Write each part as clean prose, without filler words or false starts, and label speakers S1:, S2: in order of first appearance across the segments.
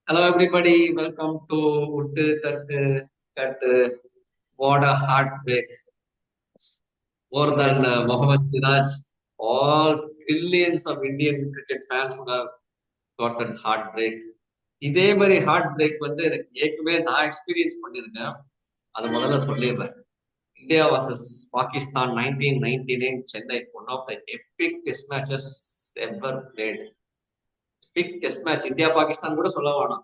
S1: Hello, everybody. Welcome to Uttu Tattu Kattu. What a heartbreak. More than
S2: Yes.
S1: Mohammad Siraj, all billions of Indian cricket fans would have got that heartbreak. இதே மாதிரி heart break வந்து எனக்கு ஏற்கனவே நான் experience பண்ணியிருக்கேன். அது முதல்ல சொல்லிடுறேன். India versus Pakistan 1999 Chennai, one of the epic test matches ever played. Epic test match India Pakistan கூட சொல்ல வேணாம்.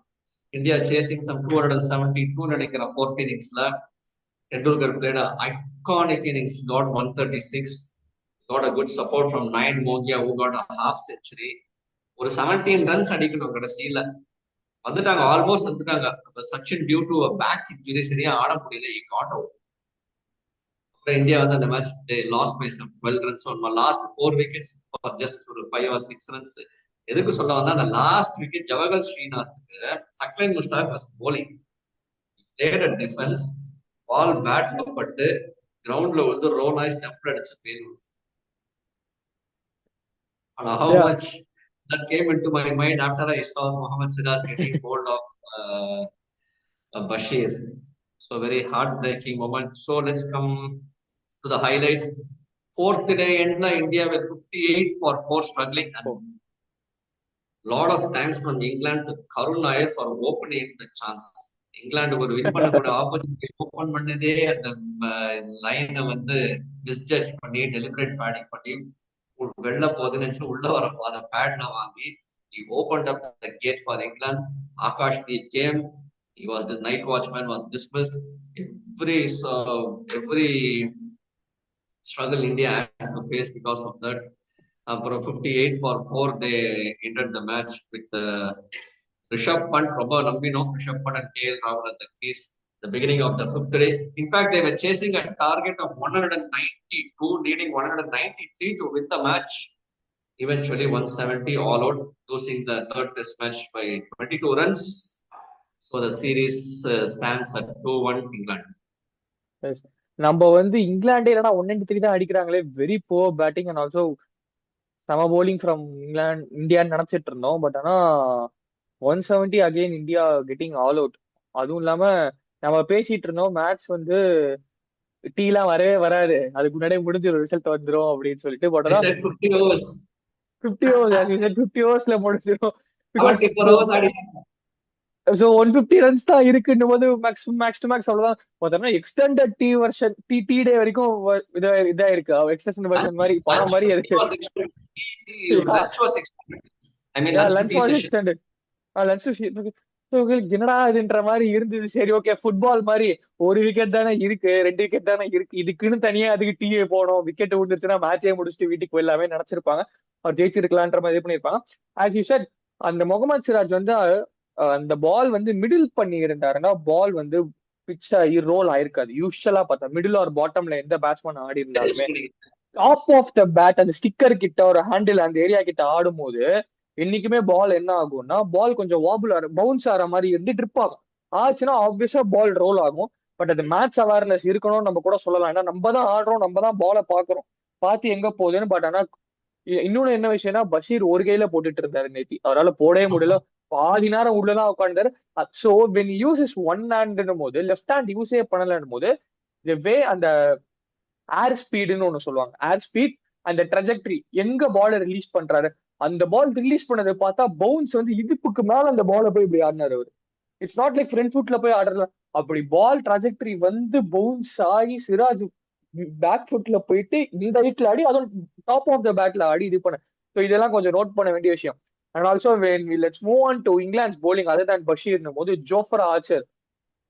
S1: India chasing some 272 நினைக்கிற fourth இன்னிங்ஸ்ல Tendulkar played an iconic innings, got 136, got a good support from Nayan Mogia who got a half century. ஒரு 17 runs அடிக்கணும் கடைசியில வந்துட்டாங்க, almost வந்துட்டாங்க. Sachin due to back injury சரியா ஆட முடியல, காட் அவுட். இந்தியா வந்து அந்த match lost by some 12 runs. Last 4 wickets for just ஒரு 5 or 6 ரன்ஸ். எதுக்கு சொல்ல வந்தா அந்த லாஸ்ட் விக்கெட் ஜவஹர் ஸ்ரீநாத்துக்கு Saqlain Mushtaq was bowling. played a defense, ball பேட்ல பட்டு கிரவுண்ட்ல வந்து ரோல் ஆகி ஸ்டெம்ப்ல அடிச்சு போயிடும். ஆனா how
S2: Yeah.
S1: much that came into my mind after I saw Mohammad Siraj getting hold of Bashir. So very heartbreaking moment. So let's come to the highlights. Fourth day end India with 58 for 4 struggling, and
S2: Oh.
S1: lot of thanks from England to Karun Nair for opening the chance. England ஒரு win பண்ணக்கூடிய opportunity open பண்ணதே அந்த லைனை வந்து misjudge பண்ணி deliberate batting பண்ணி வெளில போகுதுன்னு நினைச்சு உள்ள வர அந்த பேட்ல வாங்கி he opened up the gate for England. Akash Deep came. He was the night watchman, was dismissed. Every struggle India had to face because of that. For 58 for 4, they ended the match with Rishabh Pant, ரொம்ப நம்பினோம். Rishabh Pant and KL Rahul at the crease. The beginning of the fifth day. In fact, they were chasing a target of 192, needing 193 to win the match. Eventually, 170 all out, losing the third test match by 22 runs. So the series stands at 2-1 England.
S2: Yes. நம்ம வந்து இங்கிலாண்டே இல்லைனா 193 தான் அடிக்கிறாங்களே, very poor batting and also some bowling from England இந்தியான்னு நினைச்சிட்டு இருந்தோம். But ஆனா 170 again India getting all out. அதுவும் இல்லாம நம்ம பேசிட்டு இருந்தோம் மேட்ச் வந்து டீலாம் வரவே வராது, அதுக்கு முன்னாடியே முடிஞ்ச ஒரு ரிசல்ட் வந்துடும் அப்படின்னு சொல்லிட்டு. பட்
S1: I
S2: ஆனா
S1: said 50 overs,
S2: 50 overs, as you said, 50 ஓவர்ஸ்ல முடிஞ்சிடும். Because
S1: 74 overs ஆடிட்டாங்க.
S2: ஸோ 150 ரன்ஸ் தான் இருக்குன்னும் போது மேக்ஸ் டு மேக்ஸ் அவ்வளவுதான். பார்த்தோம்னா எக்ஸ்டெண்டட் டி வெர்ஷன் டி டே வரைக்கும் இதா இருக்கு, எக்ஸ்டென்ஷன் வெர்ஷன் மாதிரி படம்
S1: Lunch
S2: மாதிரி
S1: 50
S2: இருக்கு.
S1: was extended. Lunch was extended. I mean, lunch to
S2: lunch
S1: tea
S2: was
S1: session.
S2: Extended. Lunch என்னடா இதுன்ற மாதிரி இருந்தது. சரி, ஓகே, ஃபுட்பால் மாதிரி ஒரு விக்கெட் தானே இருக்கு, 2 விக்கெட் தானே இருக்கு, இதுக்குன்னு தனியா அதுக்கு டீயே போனோம், விக்கெட் விழுந்துருச்சுன்னா மேட்சே முடிச்சுட்டு வீட்டுக்கு போயிடலாமே நினைச்சிருப்பாங்க. அவர் ஜெயிச்சிருக்கலான்ற மாதிரி இது பண்ணிருப்பாங்க. ஆஸ் யூ செட், அந்த முகமது சிராஜ் வந்து அந்த பால் வந்து மிடில் பண்ணி இருந்தாருன்னா பால் வந்து பிச் ஆகி ரோல் ஆயிருக்காது. யூஸ்வலா பார்த்தா மிடில் ஆர் பாட்டம்ல எந்த பேட்ஸ்மேன் ஆடி இருந்தாலுமே டாப் ஆஃப் த பேட் அந்த ஸ்டிக்கர் கிட்ட ஒரு ஹேண்டில் அந்த ஏரியா கிட்ட ஆடும் போது என்னைக்குமே பால் என்ன ஆகும்னா பால் கொஞ்சம் வாபுல் பவுன்ஸ் ஆகிற மாதிரி இருந்து ட்ரிப் ஆகும். ஆச்சுன்னா ஆப்வியஸா பால் ரோல் ஆகும். பட் அது மேட்ச் அவேர்னஸ் இருக்கணும்னு நம்ம கூட சொல்லலாம். ஏன்னா நம்ம தான் ஆடுறோம், நம்ம தான் பாலை பாக்குறோம், பார்த்து எங்க போகுதுன்னு. பட் ஆனா இன்னொன்னு என்ன விஷயம்னா பஷீர் ஒரு கையில போட்டுட்டு இருந்தாரு நேத்தி, அவரால் போடவே முடியல. பாதி நேரம் உள்ளதான் உட்காந்துரு. So when use is one hand போது லெஃப்ட் ஹேண்ட் யூஸே பண்ணலன்னும் போது வே அந்த ஏர் ஸ்பீடுன்னு ஒண்ணு சொல்லுவாங்க, ஏர் ஸ்பீட் அந்த ட்ரெஜெக்டரி எங்க பால ரிலீஸ் பண்றாரு, அந்த பால் ரிலீஸ் பண்ணதை பார்த்தா பவுன்ஸ் வந்து இடுப்புக்கு மேல அந்த பால போய் இப்படி ஆடினாரு அவரு. இட்ஸ் நாட் லைக் ஃப்ரண்ட் ஃபுட்ல போய் ஆடுறது. அப்படி பால் ட்ராஜெக்டரி வந்து பவுன்ஸ் ஆகி சிராஜ் பேக் ஃபுட்ல போயிட்டு இந்த ஹைட்ல ஆடி, அதுவும் டாப் ஆஃப் த பேட்ல ஆடி இது பண்ண. ஸோ இதெல்லாம் கொஞ்சம் நோட் பண்ண வேண்டிய விஷயம். And also when let's move on to England bowling other than Bashir போது ஜோஃப்ரா ஆர்ச்சர்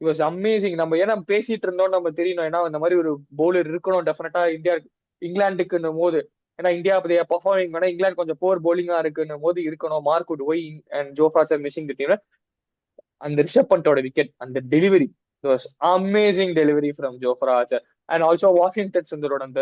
S2: வாஸ் அமேசிங். நம்ம ஏன்னா பேசிட்டு இருந்தோம் நம்ம தெரியணும், ஏன்னா இந்த மாதிரி ஒரு பவுலர் இருக்கணும் டெஃபினட்டா இந்தியா இங்கிலாந்துக்குன்னும் போது. ஏன்னா இந்தியா பர்ஃபார்மிங் வேணா இங்கிலாந்து கொஞ்சம் போர் bowling-ஆ இருக்குன்னும் போது இருக்கணும். மார்க் வுட் ஒய் and Jofra Archer missing the team. அந்த ரிஷப் பண்டோட விக்கெட், அந்த delivery was amazing delivery from Jofra Archer. And also Washington சுந்தரோட அந்த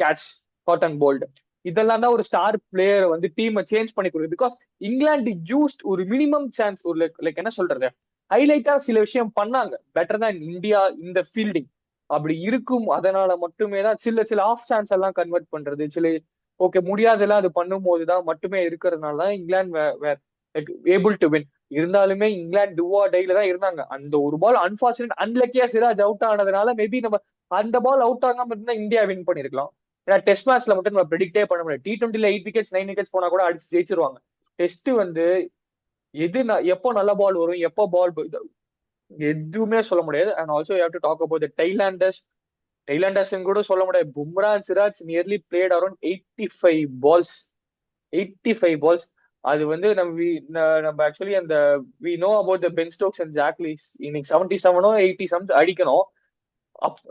S2: கேட்ச் காட்டன் போல்ட், இதெல்லாம் தான் ஒரு ஸ்டார் பிளேயரை வந்து டீமை சேஞ்ச் பண்ணி கொடுக்குது. பிகாஸ் இங்கிலாந்து யூஸ்ட் ஒரு மினிமம் சான்ஸ், ஒரு லைக் என்ன சொல்றது, ஹைலைட்டா சில விஷயம் பண்ணாங்க பெட்டர் தான் இந்தியா இந்த ஃபீல்டிங். அப்படி இருக்கும், அதனால மட்டுமே தான் சில சில ஆஃப் சான்ஸ் எல்லாம் கன்வெர்ட் பண்றது, சில ஓகே முடியாதெல்லாம் அது பண்ணும் போதுதான் மட்டுமே இருக்கிறதுனால தான் இங்கிலாந்து ஏபிள் டு வின். இருந்தாலுமே இங்கிலாந்து டூவா டைல தான் இருந்தாங்க. அந்த ஒரு பால் அன்பார்ச்சுனேட் அன்லக்கியா சிராஜ் அவுட் ஆனதுனால மேபி நம்ம அந்த பால் அவுட் ஆகாம இருந்தா இந்தியா வின் பண்ணிருக்கலாம். ஏன்னா டெஸ்ட் மேட்ச்ல மட்டும் நம்ம ப்ரெடிக்டே பண்ண முடியாது. T20ல 8 விக்கெட்ஸ் 9 விக்கெட்ஸ் போனா கூட அடிச்சு ஜெயிச்சிருவாங்க. டெஸ்ட் வந்து எப்போ நல்ல பால் வரும், எப்போ பால் எதுவுமே சொல்ல முடியாது. And also you have to talk about the tailenders கூட சொல்ல முடியாது. Bumrah and Siraj nearly played around 85 balls. 85 balls. அது வந்து நம்ம ஆக்சுவலி அந்த we know about the Ben Stokes and ஜாக்லிஸ் இன்னைக்கு 77 80 சம்ஸ் அடிக்கணும்.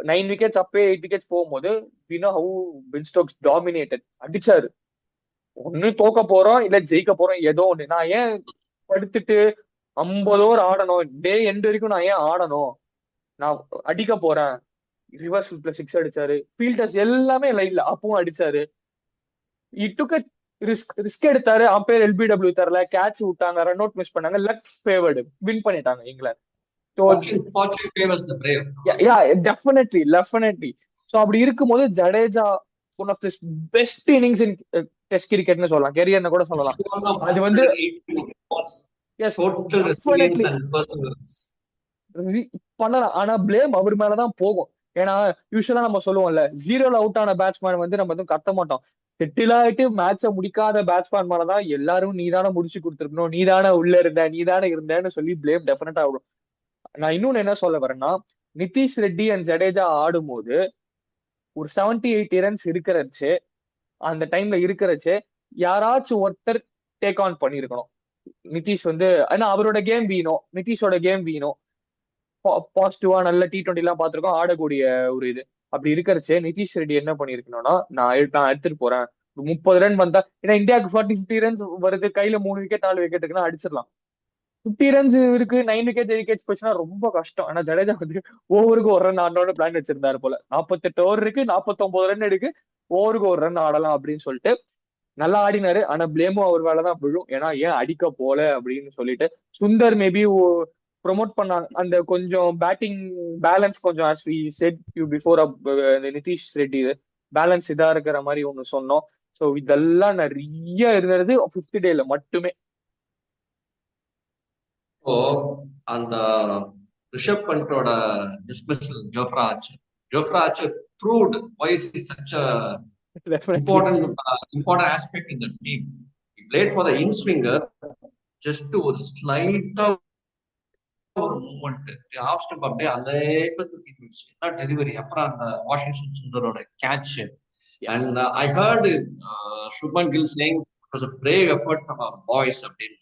S2: 9 விக்கெட்ஸ் அப்பே 8 விக்கெட்ஸ் போகும்போது we know how Ben Stokes dominated. அடிச்சாரு. ஒண்ணு தோக்க போறோம் இல்ல ஜெயிக்க போறோம், ஏதோ ஒண்ணு. நான் ஏன் படுத்துட்டு 50 ஓவர் ஆடணும், டே எண்ட் வரைக்கும் நான் ஏன் ஆடணும், நான் அடிக்க போறேன். ரிவர்ஸ் ஃபிளிப்ல 6 அடிச்சாரு. ஃபீல்டர்ஸ் எல்லாமே லைன்ல அப்பவும் அடிச்சாரு. இட்டுக்க ரிஸ்க் எடுத்தாரு. அம்பையர் எல்பிடபிள்யூ தரல, கேட்ச் விட்டாங்க, ரன் அவுட் மிஸ் பண்ணாங்க, லக் ஃபேவர்டு, வின் பண்ணிட்டாங்க இங்கிலாந்து.
S1: Fortune favors the brave.
S2: Definitely. So அப்படி இருக்கும்போது Jadeja one of this best innings in test கிரிக்கெட்னு சொல்லலாம், கெரியர்னு கூட சொல்லலாம். அது வந்து எஸ் டெஃபினெட்லி பண்ணலாம். ஆனா பிளேம் அவர் மேலதான் போகும். ஏன்னா யூஸ்வலா நம்ம சொல்லுவோம்ல, ஜீரோல அவுட் ஆன பேட்ஸ்மேன் வந்து நம்ம எதுவும் கத்த மாட்டோம். செட்டில் ஆயிட்டு மேட்சை முடிக்காத பேட்ஸ்மேன் மேலதான் எல்லாரும் நீதானே முடிச்சு கொடுத்துருக்கணும், நீதானே உள்ள நீதானே இருந்தேன்னு சொல்லி பிளேம் டெஃபினட்டா ஆகும். நான் இன்னொன்னு என்ன சொல்ல வரேன்னா, நிதிஷ் ரெட்டி அண்ட் ஜடேஜா ஆடும்போது ஒரு 78 ரன்ஸ் இருக்கிறச்சு, அந்த டைம்ல இருக்கிறச்சு யாராச்சும் ஒருத்தர் டேக் ஆன் பண்ணிருக்கணும். நிதிஷ் வந்து ஏன்னா அவரோட கேம் வீணும், நிதிஷோட கேம் வீணும். பாசிட்டிவா நல்ல T20 எல்லாம் பார்த்திருக்கோம், ஆடக்கூடிய ஒரு இது. அப்படி இருக்கிறச்சே நிதிஷ் ரெட்டி என்ன பண்ணிருக்கணும்னா, நான் எடுத்துட்டு போறேன் 30 ரன் வந்தா, ஏன்னா இந்தியாவுக்கு 40-50 ரன்ஸ் வருது, கையில 3 விக்கெட் 4 விக்கெட்டுக்குன்னா அடிச்சிடலாம். 50 ரன்ஸ் இருக்கு, 9 விக்கெட்ஸ் 8 விக்கெட்ஸ் போச்சுன்னா ரொம்ப கஷ்டம். ஆனா ஜடேஜா வந்து ஓவருக்கு ஒரு ரன் ஆடணும்னு பிளான் வச்சிருந்தாரு போல. 48 ஓவர் இருக்கு, 49 ரன் இருக்கு, ஓவருக்கு ஒரு ரன் ஆடலாம் அப்படின்னு சொல்லிட்டு நல்லா ஆடினாரு. ஆனா பிளேமும் அவர் மேலதான் விழும். ஏன்னா ஏன் அடிக்க போல அப்படின்னு சொல்லிட்டு சுந்தர் மேபி ப்ரொமோட் பண்ணாங்க அந்த கொஞ்சம் பேட்டிங் பேலன்ஸ் கொஞ்சம் as we said you before Nitish Reddy balance இதா இருக்கிற மாதிரி ஒண்ணு சொன்னோம். ஸோ இதெல்லாம் நிறைய இருந்தது 5th டேல மட்டுமே.
S1: இப்போ அந்த ரிஷப் பண்டோட dismissal Jofra Archer proved why is he such a important aspect in the team. He played for the in swinger, just to ஒரு ஸ்லைட்டா ஒரு மூமெண்ட் ஆஃப் ஸ்டெப் அப்படியே என்ன டெலிவரி. அப்புறம் அந்த வாஷிங்டன் சுந்தரோட catch. And I heard Shubman Gill saying it was a brave effort from our boys அப்படின்னு.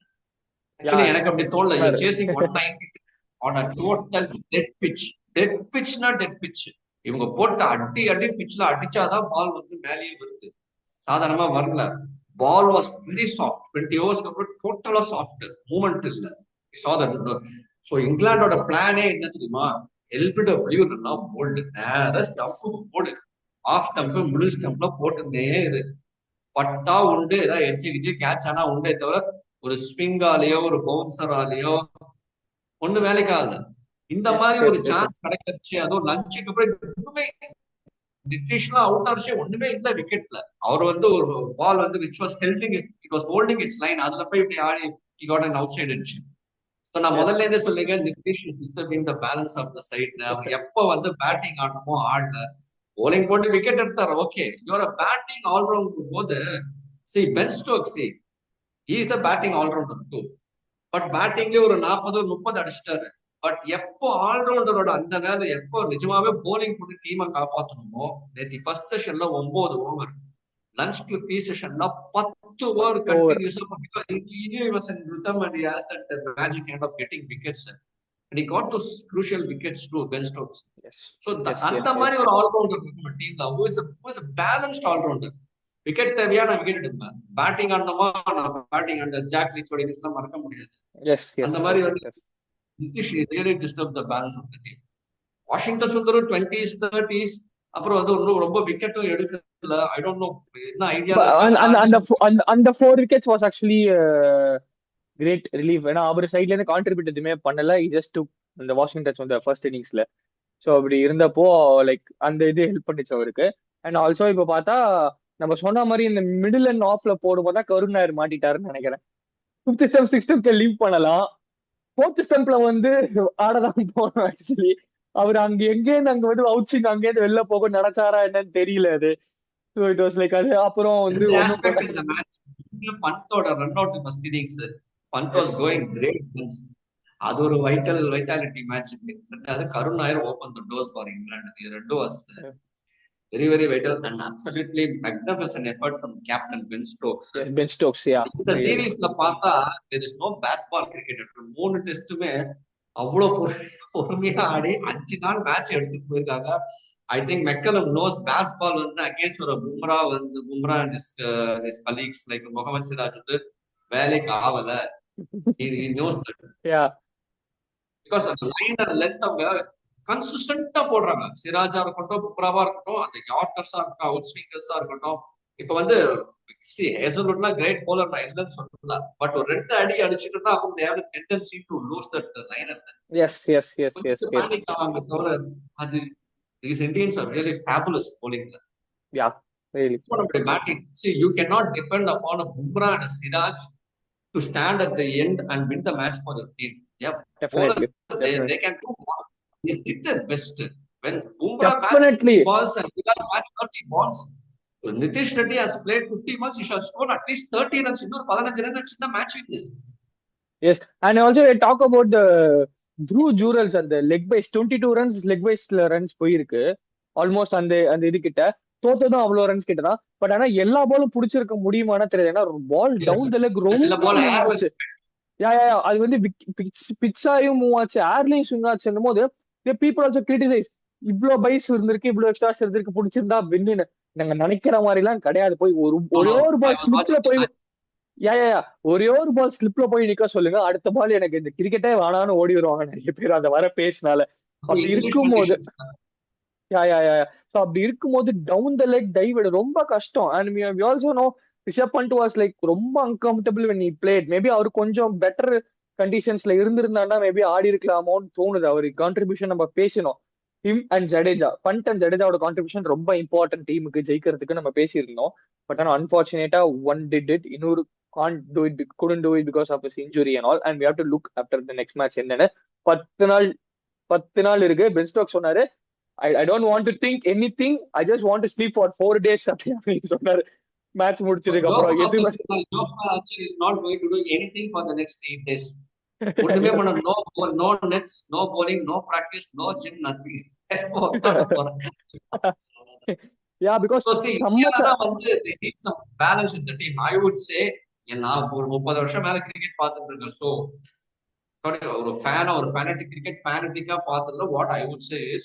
S1: Actually எனக்கு அப்படி தோணல. You chasing 193 on a total dead pitch. Dead pitch. இவங்க போட்ட அடி பிட்ச்ல அடிச்சாதான் பால் வந்து மேலேயே வருது, சாதாரணமா வரல. பால் வாஸ் வெரி சாஃப்ட். 20 ஓவர்ஸ்க்கு அப்புறம் டோட்டலா சாஃப்ட், மூமெண்ட் இல்ல. சோ இங்கிலாண்டோட பிளானே என்ன தெரியுமா, எல்பிடபிள்யூ போல்டு நேர ஸ்டம்ப் போடு, ஆஃப் ஸ்டம்ப் மிடில் ஸ்டம்ப்ல போட்டுனே இரு, பட்டா உண்டு, ஏதாவது எச்சு கேட்ச் ஆனா உண்டே தவிர ஒரு ஸ்விங்காலேயோ ஒரு பவுன்சராலேயோ ஒண்ணு வேலைக்காகல. இந்த மாதிரி ஒரு சான்ஸ் கிடைச்சிருச்சு. அதுவும் லஞ்சுக்கு அப்புறம் ஒண்ணுமே நிதிஷ்லாம் அவுட் ஆச்சு, ஒண்ணுமே இல்ல விக்கெட்ல. அவர் வந்து ஒரு பால் வந்து which was holding it was holding its லைன், அதுல போய் இப்படி ஆடி he got an outside edge. So நான் முதல்ல இருந்தே சொல்லுங்க, Nitish is disturbing the balance of the side. அவர் எப்ப வந்து பேட்டிங் ஆடணுமோ ஆடல, bowling போட்டு விக்கெட் எடுத்தாரு. Okay, you are a batting allrounder போது see Ben Stokes he is a batting all-rounder too. But பேட்டிங்லயே ஒரு 40-30 அடிச்சிட்டாரு. பட் எப்போ ஆல்ரவுண்டரோட அந்த வேலை எப்போ நிஜமாவே போலிங் போட்டு டீமை காப்பாற்றணுமோ, நேற்று ஃபர்ஸ்ட் செஷன்ல 9 ஓவர், லஞ்ச் டு பி செஷன்ல 10 ஓவர் கண்டினியூஸா magic kind of getting wickets. And he got those crucial wickets too, Ben Stokes. So அந்த மாதிரி ஒரு ஆல்ரவுண்டர் இருக்கும் டீம்ல, who is a balanced all-rounder. Wicket தேவையா நான் விக்கெட் எடுப்பேன், பேட்டிங் ஆடணுமா நான் பேட்டிங் ஆண்ட ஜாக் லீச்சோட இன்னிங்ஸ்லாம் மறக்க முடியாது. அந்த மாதிரி வந்து Nitish really disturbed the balance of the team. Washington Sundar 20s 30s அப்புறம் வந்து ஒன்னும் ரொம்ப விக்கெட்டும் எடுக்கல. ஐ டோன்ட் நோ என்ன ஐடியா.
S2: அந்த 4 wickets was actually great relief. ஏன்னா அவர் சைட்ல இருந்து கான்ட்ரிபியூட் எதுவுமே பண்ணல, ஜஸ்ட் இந்த வாஷிங்டன் வந்து ஃபர்ஸ்ட் இன்னிங்ஸ்ல. ஸோ அப்படி இருந்தப்போ லைக் அந்த இது ஹெல்ப் பண்ணிச்சு அவருக்கு. அண்ட் ஆல்சோ இப்போ பார்த்தா நம்ம சொன்ன மாதிரி இந்த மிடில் அண்ட் ஆஃப்ல போடும்போது தான் கருண் நாயர் மாட்டிட்டாருன்னு நினைக்கிறேன். 5th 6th லீவ் பண்ணலாம், 4th ஸ்டெம்ப்ல வந்து ஆடதான் போனோம் ஆக்சுவலி. அவர் அங்க எங்கேருந்து அங்க வந்து அவுச்சிங் அங்கேருந்து வெளில போக நினைச்சாரா என்னன்னு தெரியல அது. ஸோ இட் வாஸ் லைக் அது அப்புறம் வந்து
S1: ரெண்டு
S2: ஒன்னும் பண்ண.
S1: ஆஸ்பெக்ட் இந்த மேட்ச். பந்தோட run out first innings, Pant was
S2: as
S1: going great. அது ஒரு வைட்டாலிட்டி மேட்ச். அது Karun Nair open the doors for England. இது ரெண்டும் was very very vital and absolutely magnificent effort from captain Ben Stokes.
S2: Ben Stokes yeah
S1: இந்த
S2: really
S1: சீரீஸ்ல பார்த்தா there is no Bazball கிரிக்கெட். 3 டெஸ்ட்டுமே அவ்வளவு பொறுமையா ஆடி 5 நாள் மேட்ச் எடுத்துட்டு போயிருக்காங்க. I think McCullum knows Bazball வந்து அகேன்ஸ்ட் ஒரு Bumrah and his colleagues like Mohammed Siraj வந்து வேலைக்கு ஆவல. he knows that.
S2: Yeah
S1: because அந்த லைன் அண்ட் லென்த் அவங்க கன்சிஸ்டன்டா போடுறாங்க. சிராஜா இருக்கட்டும், பும்ராவா இருக்கட்டும், அந்த யார்கர்ஸா இருக்கட்டும், அவுட் ஸ்விங்கர்ஸா இருக்கட்டும். இப்ப வந்து ஹேசல்வுட்லாம் கிரேட் போலர் நான் இல்லைன்னு சொல்லல, பட் ஒரு 2 அடி அடிச்சுட்டு அவங்க they have a tendency to lose that line and
S2: எஸ் எஸ் எஸ் எஸ்
S1: கொஞ்சம்
S2: எஸ்
S1: பேனிக் ஆவாங்க தவிர அது these Indians are really fabulous bowling.
S2: Yeah really
S1: Batting, see, you cannot depend upon a Bumrah and a Siraj to stand at the end and win the match for the team. Yeah, bowlers,
S2: definitely
S1: they can do more. They did their best. When Bumrah matched
S2: definitely
S1: 50 balls and Siraj matched 30 balls, Nitish Reddy has played 50 balls. He should score at least 30 runs. இன்னொரு 15 runs அடிச்சு தான் match win.
S2: Yes and also talk about the Dhruv Jurel's அந்த leg byes 22 runs leg பைஸ்ல runs போயிருக்கு almost அந்த அந்த இது கிட்ட. தோத்ததும் அவ்வளவு ரன்ஸ் கிட்ட தான். பட் ஆனா எல்லா பாலும் புடிச்சிருக்க முடியுமானா தெரியாது. ஏன்னா பால் டவுன் த லெக்
S1: சில
S2: ரொம்ப
S1: ball
S2: மூவ்
S1: airless.
S2: ஆச்சு. யா யா யா, அது வந்து பிச்சாயும் மூவ் ஆச்சு, ஏர்லையும் ஸ்விங் ஆச்சுன்னும் போது பீப்புள் ஆல்சோ கிரிட்டிசைஸ். இவ்வளவு பைஸ் இருந்திருக்கு, இவ்வளவு எக்ஸ்ட்ராஸ் இருந்திருக்கு, பிடிச்சிருந்தா வின்னு. நாங்க நினைக்கிற மாதிரி எல்லாம் கிடையாது. போய்
S1: No,
S2: ஒரே
S1: no.
S2: ஒரு
S1: I
S2: ball
S1: was
S2: ஸ்லிப்ல
S1: watching the
S2: போய்
S1: match.
S2: யா யா யா, ஒரே ஒரு பால் ஸ்லிப்ல போய் நிக்க சொல்லுங்க, அடுத்த பால் எனக்கு இந்த கிரிக்கெட்டே வேணான்னு ஓடி வருவாங்க நிறைய பேர் அந்த வர பேசினால. அப்படி
S1: English
S2: இருக்கும்போது
S1: conditions.
S2: யா யா யா ஸோ அப்படி இருக்கும்போது டவுன் த லெக் டைவ் ரொம்ப கஷ்டம். And we also know Rishabh Pant was like ரொம்ப uncomfortable when he played. Maybe அவர் கொஞ்சம் பெட்டர் கண்டிஷன்ஸ்ல இருந்திருந்தாருன்னா மேபி ஆடி இருக்கலாமோன்னு தோணுது. அவர் கான்ட்ரிபியூஷன் நம்ம பேசணும். Him and Jadeja, Pant and ஜடேஜாவோட கான்ட்ரிபியூஷன் ரொம்ப இம்பார்ட்டன்ட் டீமுக்கு ஜெயிக்கிறதுக்கு நம்ம பேசியிருந்தோம். பட் ஆனால் அன்பார்ச்சுனேட்டா ஒன் டிட் இட், இன்னொரு can't do it, couldn't do it because of his injury and all, and we have to look after the next match. என்னன்னு 10 நாள் இருக்கு. பென் ஸ்டோக்ஸ் சொன்னாரு, I don't want to think anything, I just want to sleep for 4 days அப்படின்னு சொன்னாரு match முடிச்சதுக்கு அப்புறம். எதுவுமே
S1: Jofra Archer is not going to do anything for the next 8 days. ஒண்ணுமே பண்ண no nets, no bowling, no practice, no gym, nothing.
S2: yeah because
S1: So see,
S2: நம்ம
S1: India வந்து they need some balance in the team. I would say, நான் ஒரு 30 வருஷம் மேல cricket பார்த்துட்டு இருக்கேன். ஸோ ஒரு ஃபேனா, ஒரு ஃபேனட்டிக் கிரிக்கெட் ஃபேனட்டிக்கா பார்த்ததுல what I would say is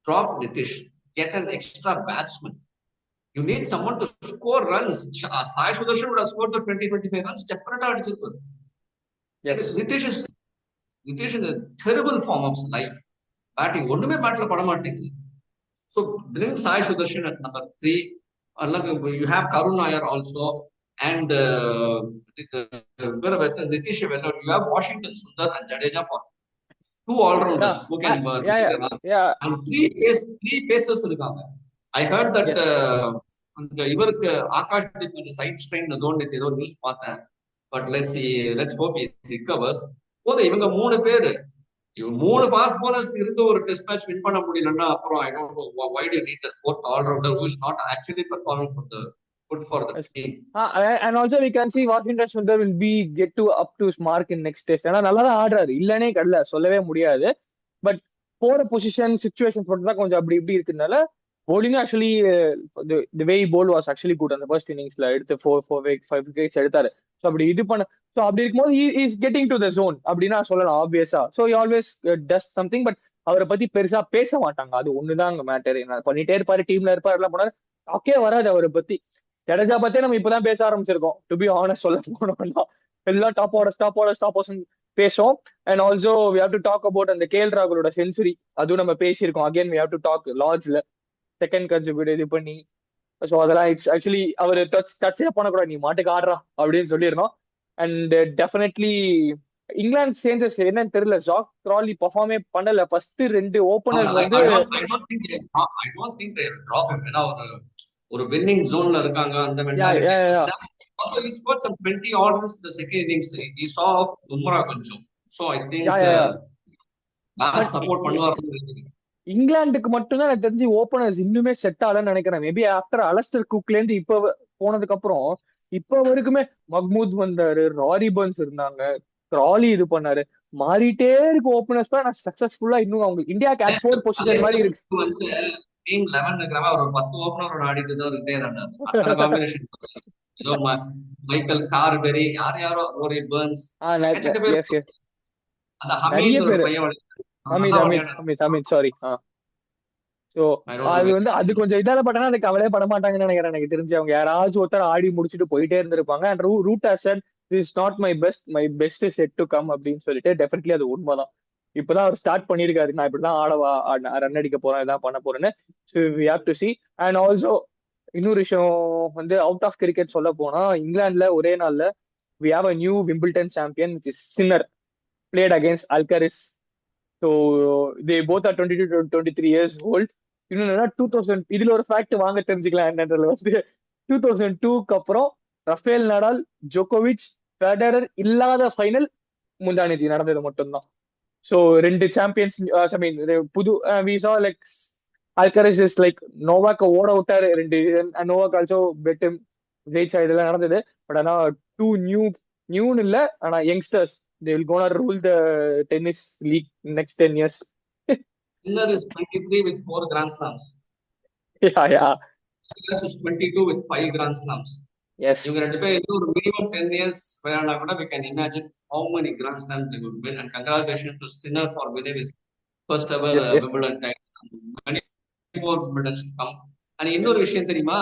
S1: drop Nitish, get an extra batsman. You need someone to score runs. Sai Sudarshan would have scored the 20-25 runs. Definitely அடிச்சிருப்பாரு.
S2: yes
S1: Nitish is in a terrible form of life. Batting ஒண்ணுமே பேட்ல பட மாட்டேங்குது. So bring Sai Sudarshan at number 3. You have Karun Nair also, and Nitish Veller. You have Washington Sundar and Jadeja for 2 all-rounders who can and 3 pacers இருக்காங்க. I heard that இவருக்கு Akash Deep side strain ஏதோ news பார்த்தேன். But let's hope he recovers. போதும் இவங்க 3 பேரு, 3 fast bowlers இருந்து ஒரு test match win பண்ண முடியலன்னா அப்புறம் I don't know why do you need that 4th all-rounder who is not actually performing for the team.
S2: And also we can see Washington Sundar will be get to up to his mark in next test. ஏன்னா நல்லா தான் ஆடுறாரு, இல்லனே கடல சொல்லவே முடியாது. But போற position situation மட்டும் தான் கொஞ்சம் அப்படி இப்படி இருக்குனால bowling actually the way he bowled was actually good. அந்த ஃபர்ஸ்ட் இன்னிங்ஸ்ல எடுத்து 5 wickets எடுத்தாரு. ஸோ அப்படி இது பண்ண, ஸோ அப்படி இருக்கும்போது he is getting to the zone அப்படின்னா சொல்லலாம் ஆப்வியஸா. So he always does something, but அவரை பத்தி பெருசா பேச மாட்டாங்க. அது ஒண்ணுதான் அங்க மேட்டர். பண்ணிட்டே இருப்பாரு, டீம்ல இருப்பாரு, எல்லாம் போனாரு, ஓகே வராது அவரை பத்தி. ஜடேஜா பத்தே நம்ம இப்பதான் பேச ஆரம்பிச்சிருக்கோம். டு பி ஆனஸ்ட் சொல்ல போனோம்னா எல்லாம் டாப் ஆர்டர்ஸ் பேசும். And also we have to talk about அந்த கேஎல் ராகுலோட செஞ்சுரி, அதுவும் நம்ம பேசியிருக்கோம். Again we have to talk லார்ட்ஸ்ல செகண்ட் கன்சிக்யூட்டிவ் இது பண்ணி. ஸோ அதெல்லாம் இட்ஸ் ஆக்சுவலி அவர் டச்சே பண்ணக்கூடாது, நீ மாட்டுக்கு ஆடுறா அப்படின்னு சொல்லியிருந்தோம். அண்ட் டெஃபினெட்லி இங்கிலாந்து சேஞ்சஸ் என்னன்னு தெரியல, ஜாக் கிராலி பெர்ஃபார்மே பண்ணல. ஃபர்ஸ்ட் 2 ஓபனர்ஸ் வந்து
S1: I don't think they drop him. ஏன்னா ஒரு வின்னிங் ஜோன்ல இருக்காங்க. அந்த mentality. Also he scored some 20 orders in the second innings. He saw Bumrah கொஞ்சம். So I think
S2: yeah yeah yeah
S1: Bass
S2: but
S1: support பண்ணுவாருன்னு நினைக்கிறேன்.
S2: இங்கிலாந்துக்கு மட்டும்தான் எனக்கு தெரிஞ்சு ஓப்பனர்ஸ் இன்னுமே செட் ஆகலன்னு நினைக்கிறேன். மேபி ஆஃப்டர் அலஸ்டர் குக்ல இருந்து இப்ப போனதுக்கு அப்புறம் இப்ப வரைக்குமே மஹ்மூத் வந்தாரு, ராரி பர்ன்ஸ் இருந்தாங்க, கிராலி இது பண்ணாரு, மாறிட்டே இருக்கு ஓப்பனர்ஸ் தான். சக்சஸ்ஃபுல்லா இன்னும் அவங்க இந்தியாக்கு அட் 4 பொசிஷன் மாதிரி இருக்கு.
S1: வந்து டீம் 11 இருக்கிறவ அவர் ஒரு 10 ஓப்பனரோட ஆடிட்டு தான் ரிட்டையர் ஆனாரு. அத்தனை காம்பினேஷன். ஏதோ மைக்கேல் கார்பெரி, யாரோ ரோரி பர்ன்ஸ், எக்கச்சக்க பேர்.
S2: எஸ் எஸ்
S1: அந்த
S2: நிறைய
S1: ஹமீத் ஒரு
S2: பேரு.
S1: பையன்
S2: அமித் அமித் அமித் அமித் சாரி. சோ அது வந்து அது கொஞ்சம் இதால பட்டனா அது கவலையே பட மாட்டாங்கன்னு நினைக்கிறேன். எனக்கு தெரிஞ்சு அவங்க யாராச்சும் ஒருத்தர் ஆடி முடிச்சுட்டு போயிட்டே இருந்திருப்பாங்க. And Root has said this not my best is set to come அப்படின்னு சொல்லிட்டு டெஃபினெட்லி அது உண்மைதான். இப்பதான் அவர் ஸ்டார்ட் பண்ணிருக்காரு, நான் இப்படிதான் ஆடவா ரன் அடிக்க போறேன், இதான் பண்ண போறேன்னு. So we have to see. And also இன்னொரு விஷயம் வந்து அவுட் ஆஃப் கிரிக்கெட் சொல்ல போனா இங்கிலாந்துல ஒரே நாள்ல we have a new Wimbledon champion which is Sinner played against Alcaraz. So they both are 22 to 23 years old. இன்னொன்னா 2000 இதுல ஒரு ஃபேக்ட் வாங்க தெரிஞ்சுக்கலாம் என்னன்றதுல வந்து 2002க்கு அப்புறம் ரஃபேல் நடால், ஜோகோவிச், ஃபெடரர் இல்லாத ஃபைனல் முந்தானேதி நடந்தது மட்டும்தான். ஸோ 2 சாம்பியன்ஸ் ஐ மீன் புது we saw like Alcaraz is like நோவாக்க ஓட விட்டாரு 2. நோவாக் ஆல்சோ பெட் ஜெயிச்சா இதெல்லாம் நடந்தது. பட் ஆனா 2 நியூன்னு இல்ல, ஆனா youngsters they will gonna rule the tennis league next 10 years.
S1: Sinner is 23 with 4 Grand Slams.
S2: Yeah.
S1: Alcaraz is 22 with 5 Grand Slams.
S2: Yes.
S1: இவங்க ரெண்டு பேர் இன்னும் ஒரு minimum 10 years விளையாண்டா கூட we can imagine how many Grand Slams they would win. And congratulations to Sinner for winning his first ever Wimbledon title. Many more Wimbledons to come. And இன்னொரு விஷயம் தெரியுமா,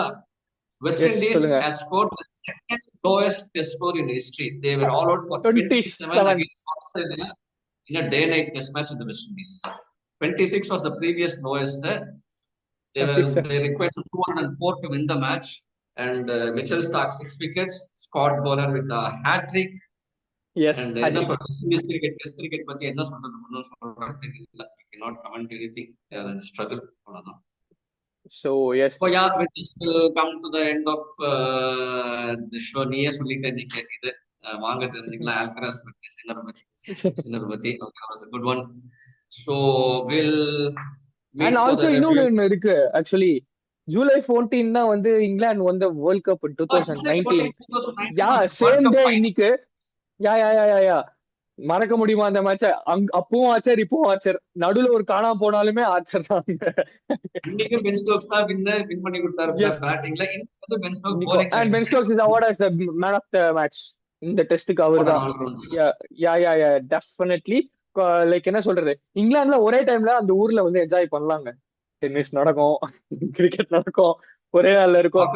S1: West Indies has scored the second lowest test score in history. They were all out for 27 against Australia in a day-night test match in the West Indies. 26 was the previous lowest. They required 204 to win the match. And Mitchell Stark 6 wickets, Scott Bowler with a hat-trick.
S2: Yes.
S1: And test cricket பத்தி என்ன சொல்றது, we cannot comment anything. They are in struggle.
S2: So yes.
S1: So yeah, with this will come to the end of the show. நீயே சொல்லிட்டு இன்னைக்கு இது வாங்க தெரிஞ்சுக்கலாம் Alcaraz பத்தி, சின்னர் பத்தி. Okay, was a good one. So we'll
S2: and also இன்னொன்னு இருக்கு ஆக்சுவலி. ஜூலை 14 தான் வந்து இங்கிலாந்து வந்த world cup 2019. Yeah same day இன்னைக்கு. யா மறக்க முடியுமா அந்த மேட்ச? அப்பவும் ஆச்சர் இப்பவும் ஆச்சர், நடுவுல ஒரு காணாம போனாலுமே ஆச்சர் தான்.
S1: இன்னைக்கு பென் ஸ்டோக்ஸ் தான் வின் பண்ணி கொடுத்தாரு பேட்டிங்ல. இன்னைக்கு Ben Stokes bowling
S2: and Ben Stokes is awarded as the man of the match இந்த டெஸ்டுக்கு அவர்தான். Yeah definitely. லைக் என்ன சொல்றது, இங்கிலாந்துல ஒரே டைம்ல அந்த ஊர்ல வந்து என்ஜாய் பண்ணலாங்க. டென்னிஸ் நடக்கும், கிரிக்கெட் நடக்கும், ஒரே நாள்ல இருக்கும்.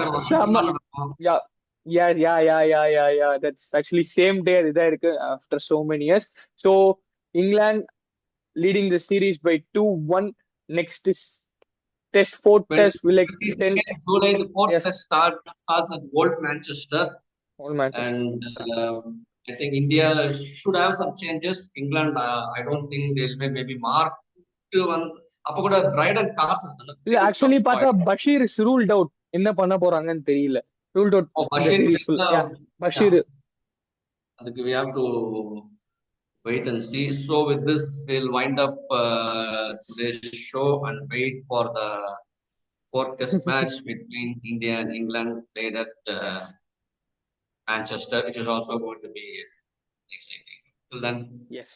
S2: Yeah. That's actually same day இதா இருக்கு after so many years. So England leading the series by 2-1. Next is fourth test will like 10
S1: July. The fourth test starts at Old Manchester. And I think India should have some changes. England, I don't think they'll maybe mark one. அப்ப கூட Brydon causes
S2: இல்ல actually பார்த்தா Basheer is ruled out. என்ன பண்ண போறாங்கன்னு தெரியல. Ruled out Bashir.
S1: அதுக்கு we have to wait and see. So with this we'll wind up today's show and wait for the fourth test match between India and England played at Manchester, which is also going to be exciting. Till then,
S2: yes.